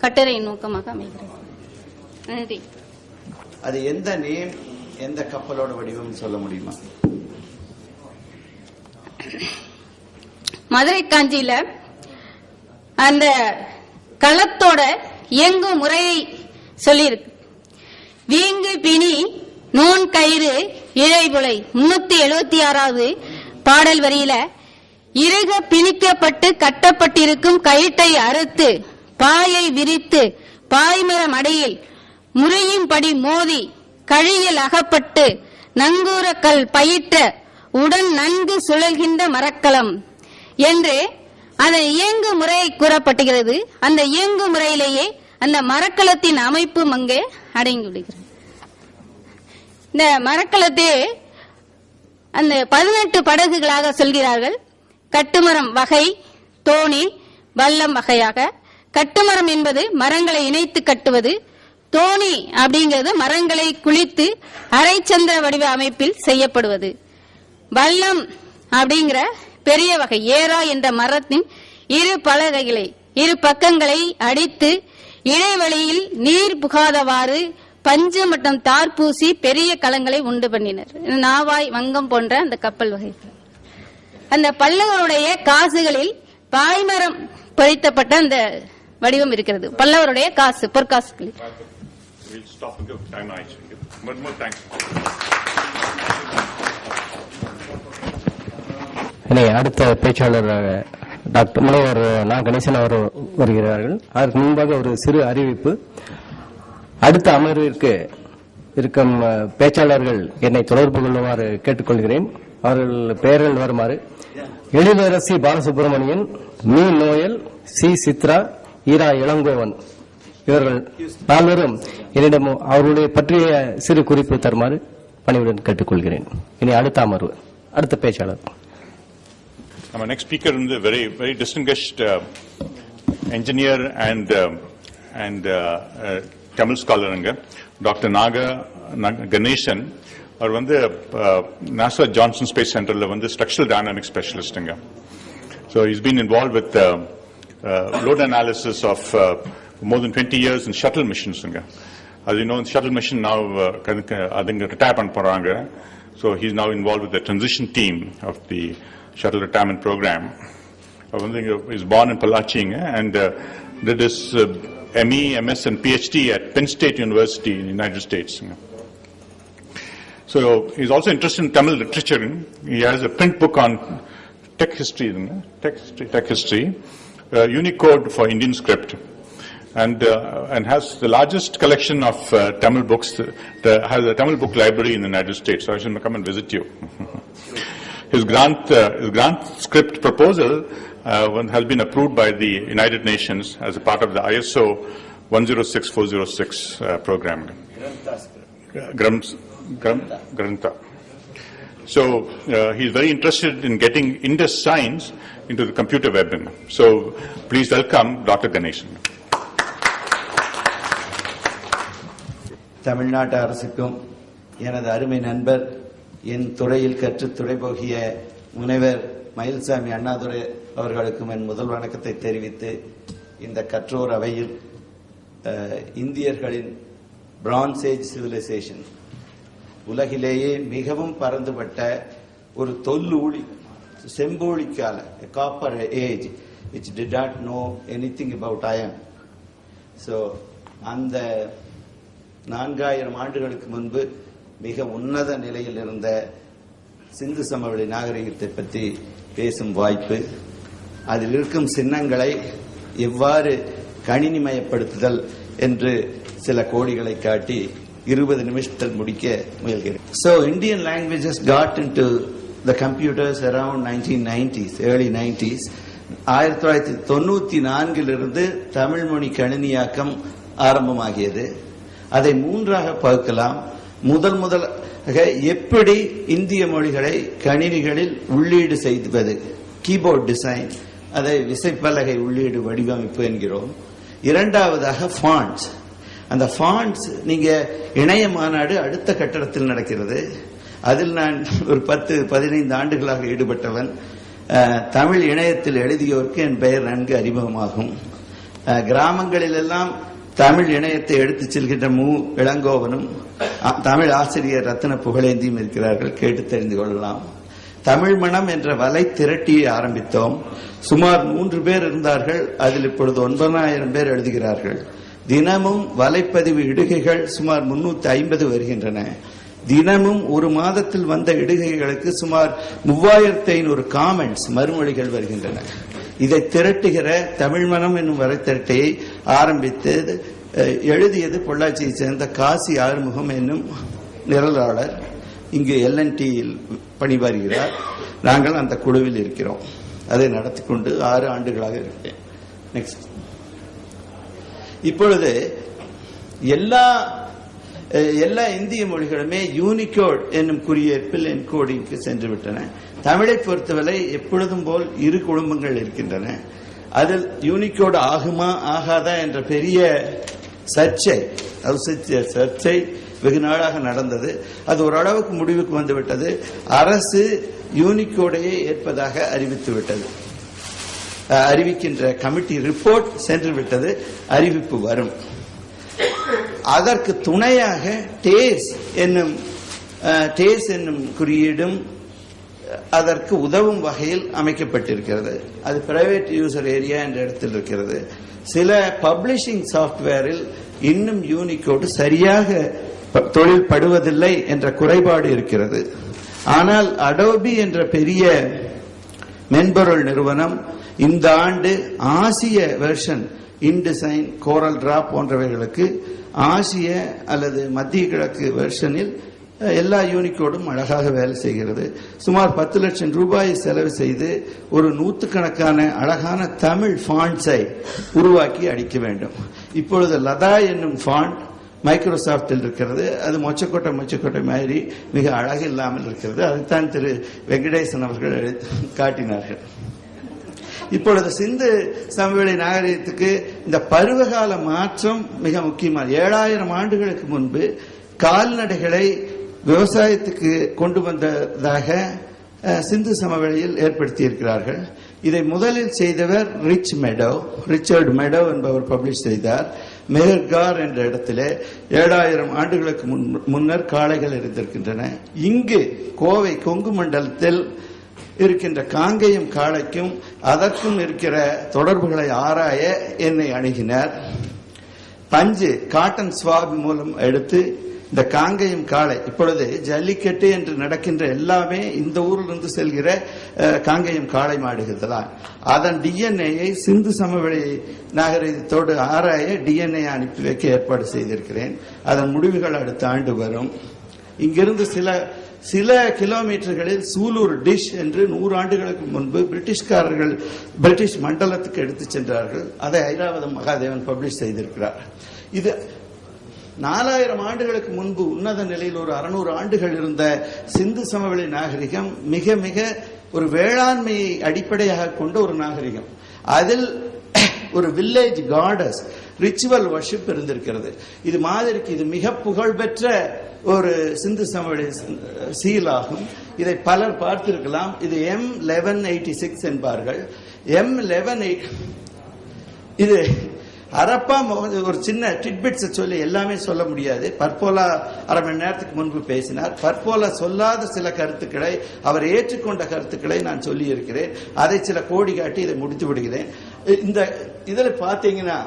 கட்டளை நோக்கமாக அமைகிறது. நன்றி. அது எந்த நேம், எந்த கப்பலோட வடிவம் சொல்ல முடியுமா? மதுரை காஞ்சியில அந்த களத்தோட இயங்கும் முறையை சொல்லியிருக்கு. வீங்கு பிணி நோன் கயிறு இழைபுலை 376வது பாடல் வரியில இறுக பிணிக்கப்பட்டு கட்டப்பட்டிருக்கும் கயிற்றை அறுத்து பாயை விரித்து பாய்மரம் அடையில் முறையின்படி மோதி கழியில் அகப்பட்டு நங்கூரக்கல் பயிற்ற உடன் நன்கு சுழல்கின்ற மரக்கலம் என்று அந்த இயங்கு முறை கூறப்பட்டுகிறது. அந்த இயங்கு முறையிலேயே அந்த மரக்கலத்தின் அமைப்பும் அங்கே அடங்கிவிடுகிறது. இந்த மரக்கலத்தை அந்த 18 படகுகளாக சொல்கிறார்கள். கட்டுமரம் வகை, தோணி, வல்லம் வகையாக. கட்டுமரம் என்பது மரங்களை இணைத்து கட்டுவது, தோணி அப்படிங்கிறது மரங்களை குளித்து அரைச்சந்திர வடிவ அமைப்பில் செய்யப்படுவது. வல்லம் அப்படிங்கிற பெரிய வகை ஏரா என்ற மரத்தின் இரு பலகைகளை இரு பக்கங்களை அடித்து இடைவெளியில் நீர் புகாதவாறு பஞ்சு மற்றும் தார் பூசி பெரிய கலங்களை உண்டு பண்ணினர். நாவாய், வங்கம் போன்ற அந்த கப்பல் வகைகள். அந்த பல்லவருடைய காசுகளில் பாய்மரம் பொறித்தப்பட்ட அந்த வடிவம் இருக்கிறது. பல்லவருடைய காசு, பொற்காசுகளில். அடுத்த பேச்சாளர் டாக்டர் முனைவர் நா. கணேசன் அவர் வருகிறார்கள். அதற்கு முன்பாக ஒரு சிறு அறிவிப்பு. அடுத்த அமர்விற்கு இருக்கும் பேச்சாளர்கள் என்னை தொடர்பு கொள்ளுமாறு கேட்டுக்கொள்கிறேன். அவர்கள் பெயர்கள் வருமாறு: எழிலரசி பாலசுப்ரமணியன், மீ. நோயல், சி. சித்ரா, ஈரா இளங்கோவன். இவர்கள் நால்வரும் என்னிடம் அவர்களுடைய பற்றிய சிறு குறிப்பு தருமாறு பணிவுடன் கேட்டுக்கொள்கிறேன். இனி அடுத்த அமர்வு, அடுத்த பேச்சாளர். Our next speaker is a very distinguished engineer and Tamil scholar, Dr. Naga Ganeshan. அவர் வந்து NASA Johnson Space Centerல வந்து structural dynamics specialist. So he's been involved with load analysis of more than 20 years in shuttle missions. As you know, the shuttle mission now I think retire பண்ண போறாங்க. So he's now involved with the transition team of the shuttle retirement program. He was born in Palachi and did his ME, MS and PhD at Penn State University in the United States. So he's also interested in Tamil literature. He has a print book on tech history, Unicode for Indian script, and has the largest collection of Tamil books. Has a Tamil book library in the United States. So I should come and visit you. His grant script proposal has been approved by the United Nations as a part of the ISO 106-406 program. Grantha. So he's very interested in getting Indus science into the computer web. So please welcome Dr. Ganeshan. தமிழ்நாட்டு அரசுக்கும் எனது அருமை நண்பர், என் துறையில் கற்று துறை போகிய முனைவர் மயில்சாமி அண்ணாதுரை அவர்களுக்கும் என் முதல் வணக்கத்தை தெரிவித்து, இந்த கற்றோர் அவையில் இந்தியர்களின் பிரான்ஸ் ஏஜ் சிவிலைசேஷன், உலகிலேயே மிகவும் பரந்துபட்ட ஒரு தொல்லூழி செம்பூழி கால copper age which did not know anything about iron. So அந்த 4000 ஆண்டுகளுக்கு முன்பு மிக உன்னத நிலையில் இருந்த சிந்து சமவெளி நாகரிகத்தை பற்றி பேசும் வாய்ப்பு, அதில் இருக்கும் சின்னங்களை எவ்வாறு கணினிமயப்படுத்துதல் என்று சில கோடிகளை காட்டி 20 நிமிஷத்தில் முடிக்க முயல்கிறேன். So Indian languages got into the computers around 1990s, early 90s. 1994 Tamil மொழி கணினியாக்கம் ஆரம்பமாகியது. அதை மூன்றாக பகுக்கலாம். முதலாக எப்படி இந்திய மொழிகளை கணினிகளில் உள்ளீடு செய்வது, கீபோர்ட் டிசைன், அதை விசைப்பலகை உள்ளீடு வடிவமைப்பு என்கிறோம். இரண்டாவதாக ஃபாண்ட்ஸ். அந்த ஃபாண்ட்ஸ், நீங்க இணைய மாநாடு அடுத்த கட்டடத்தில் நடக்கிறது, அதில் நான் ஒரு 10-15 ஆண்டுகளாக ஈடுபட்டவன். தமிழ் இணையத்தில் எழுதியோருக்கு என் பெயர் நன்கு அறிமுகமாகும். கிராமங்களிலெல்லாம் தமிழ் இணையத்தை எடுத்துச் செல்கின்ற இளங்கோவனும் தமிழ் ஆசிரியர் ரத்ன புகழேந்தியும் இருக்கிறார்கள், கேட்டு தெரிந்து கொள்ளலாம். தமிழ் மணம் என்ற வலை திரட்டியை ஆரம்பித்தோம். சுமார் 3 பேர் இருந்தார்கள். அதில் இப்பொழுது 9,000 பேர் எழுதுகிறார்கள். தினமும் வலைப்பதிவு இடுகைகள் சுமார் 350 வருகின்றன. தினமும் ஒரு மாதத்தில் வந்த இடுகைகளுக்கு சுமார் 3,500 காமெண்ட்ஸ், மறுமொழிகள் வருகின்றன. இதை திரட்டுகிற தமிழ் மனம் என்னும் வலைத்திரட்டையை ஆரம்பித்து எழுதியது பொள்ளாச்சியை சேர்ந்த காசி ஆறுமுகம் என்னும் நிரலாளர். இங்கு LNTயில் பணிபுரிகிறார். நாங்கள் அந்த குழுவில் இருக்கிறோம். அதை நடத்தி கொண்டு 6 ஆண்டுகளாக இருக்கிறேன். நெக்ஸ்ட். இப்பொழுது எல்லா இந்திய மொழிகளுமே யூனிகோட் என்னும் குறியேற்பில் என்கோடிங்க்கு சென்று விட்டன. தமிழை பொறுத்தவரை எப்பொழுதும் போல் 2 குடும்பங்கள் இருக்கின்றன. அதில் யூனிகோட் ஆகுமா ஆகாதா என்ற பெரிய சர்ச்சை வெகு நாளாக நடந்தது. அது ஓரளவுக்கு முடிவுக்கு வந்துவிட்டது. அரசு யூனிகோடையே ஏற்பதாக அறிவித்துவிட்டது. அறிவிக்கின்ற கமிட்டி ரிப்போர்ட் சென்று விட்டது. அறிவிப்பு வரும். அதற்கு துணையாக டேஸ் என்னும் குறியீடும் அதற்கு உதவும் வகையில் அமைக்கப்பட்டிருக்கிறது. அது பிரைவேட் யூசர் ஏரியா என்ற இடத்தில் இருக்கிறது. சில பப்ளிஷிங் சாப்ட்வேரில் இன்னும் யூனிகோடு சரியாக தொழில் படுவதில்லை என்ற குறைபாடு இருக்கிறது. ஆனால் அடோபி என்ற பெரிய மென்பொருள் நிறுவனம் இந்த ஆண்டு ஆசிய வெர்ஷன், இன்டிசைன், கோரல் டிரா போன்றவைகளுக்கு ஆசிய அல்லது மத்திய கிழக்கு வெர்ஷனில் எல்லா யூனிகோடும் அழகாக வேலை செய்கிறது. சுமார் 10 லட்சம் ரூபாய் செலவு செய்து ஒரு 100கணக்கான அழகான தமிழ் ஃபாண்ட்ஸை உருவாக்கி அடிக்க வேண்டும். இப்பொழுது லதா என்னும் ஃபாண்ட் மைக்ரோசாப்டில் இருக்கிறது. அது மொச்சக்கொட்டை மாதிரி மிக அழகு இல்லாமல் இருக்கிறது. அதுதான் திரு வெங்கடேசன் அவர்கள் காட்டினார்கள். இப்பொழுது சிந்து சமவெளி நாகரிகத்துக்கு இந்த பருவகால மாற்றம் மிக முக்கியமான 7000 ஆண்டுகளுக்கு முன்பு கால்நடைகளை விவசாயத்துக்கு கொண்டு வந்ததாக சிந்து சமவெளியில் ஏற்படுத்தி இருக்கிறார்கள். இதை முதலில் செய்தவர் ரிச்சர்ட் மெடோ என்பவர் பப்ளிஷ் செய்தார். மெஹர்கார் என்ற இடத்திலே 7000 ஆண்டுகளுக்கு முன்னர் காளைகள் இருந்திருக்கின்றன. இங்கு கோவை கொங்கு மண்டலத்தில் இருக்கின்ற காங்கேயம் காளைக்கும் அதற்கும் இருக்கிற தொடர்புகளை ஆராய என்னை அணுகினார். பஞ்சு காட்டன் ஸ்வாப் மூலம் எடுத்து இந்த காங்கேயம் காளை, இப்பொழுது ஜல்லிக்கட்டு என்று நடக்கின்ற எல்லாமே இந்த ஊரிலிருந்து செல்கிற காங்கேயம் காளை மாடுகள் தான். அதன் டிஎன்ஏயை சிந்து சமவெளி நாகரிகத்தோடு ஆராய டிஎன்ஏ அனுப்பி வைக்க ஏற்பாடு செய்திருக்கிறேன். அதன் முடிவுகள் அடுத்த ஆண்டு வரும். இங்கிருந்து சில கிலோமீட்டர்களில் சூலூர் டிஷ் என்று 100 ஆண்டுகளுக்கு முன்பு பிரிட்டிஷ் மண்டலத்துக்கு எடுத்துச் சென்றார்கள். அதை ஐராவதம் மகாதேவன் பப்ளிஷ் செய்திருக்கிறார். இது 4000 ஆண்டுகளுக்கு முன்பு உன்னத நிலையில் ஒரு 600 ஆண்டுகள் இருந்த சிந்து சமவெளி நாகரிகம் மிக மிக ஒரு வேளாண்மையை அடிப்படையாக கொண்ட ஒரு நாகரிகம். அதில் ஒரு வில்லேஜ் காடஸ் ரிச்சுவல் வர்ஷிப் இருந்திருக்கிறது. இது மாதிரிக்கு இது மிக புகழ்பெற்ற ஒரு சிந்து சமவெளி சீல் ஆகும். இதை பலர் பார்த்திருக்கலாம். இது M1186 என்பார்கள். M11 இது அரப்பா ஒரு சின்ன டிட்பிட்ஸ் சொல்லி எல்லாமே சொல்ல முடியாது. பற்போலா அரை மணி நேரத்துக்கு முன்பு பேசினார். பற்போலா சொல்லாத சில கருத்துக்களை, அவர் ஏற்றுக்கொண்ட கருத்துக்களை நான் சொல்லி இருக்கிறேன். அதை சில கோடி காட்டி இதை முடித்து விடுகிறேன். இந்த இதில் பார்த்தீங்கன்னா